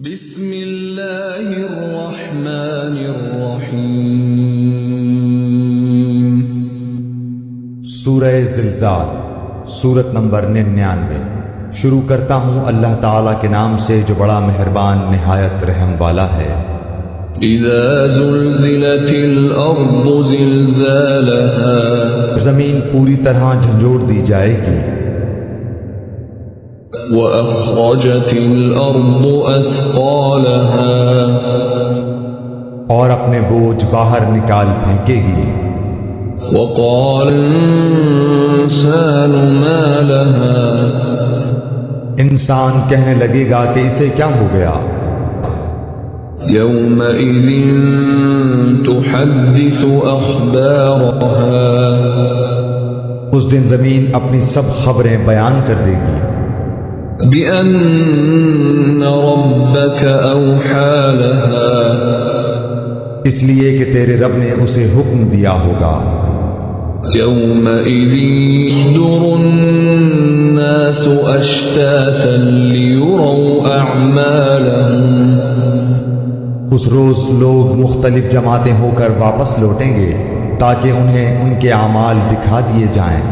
بسم اللہ الرحمن الرحیم۔ سورہ زلزال، سورت نمبر 99۔ شروع کرتا ہوں اللہ تعالیٰ کے نام سے جو بڑا مہربان نہایت رحم والا ہے۔ اذا زلزلت الارض زلزالها، زمین پوری طرح جھنجھوڑ دی جائے گی۔ وَأَخْرَجَتِ الْأَرْضُ أَثْقَالَهَا، اور اپنے بوجھ باہر نکال پھینکے گی۔ وَقَالَ الْإِنسَانُ مَا لَهَا، انسان کہنے لگے گا کہ اسے کیا ہو گیا۔ يَوْمَئِذٍ تُحَدِّثُ أَخْبَارَهَا، اس دن زمین اپنی سب خبریں بیان کر دے گی۔ بِأَنَّ رَبَّكَ أَوْحَى لَهَا، اس لیے کہ تیرے رب نے اسے حکم دیا ہوگا۔ يَوْمَئِذٍ يُحْشَرُ النَّاسُ أَشْتَاتًا لِيُرَوْا أَعْمَالَهُمْ، اس روز لوگ مختلف جماعتیں ہو کر واپس لوٹیں گے تاکہ انہیں ان کے اعمال دکھا دیے جائیں۔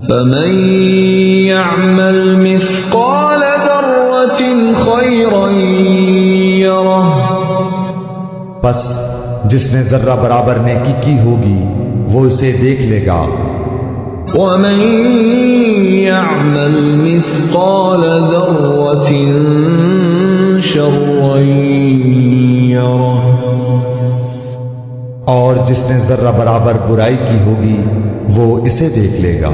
فَمَن يَعْمَلْ مِثْقَالَ ذَرَّةٍ خَيْرًا يَرَهُ، پس جس نے ذرہ برابر نیکی کی ہوگی وہ اسے دیکھ لے گا۔ وَمَن يَعْمَلْ مِثْقَالَ ذَرَّةٍ شَرًّا يَرَهُ، اور جس نے ذرہ برابر برائی کی ہوگی وہ اسے دیکھ لے گا۔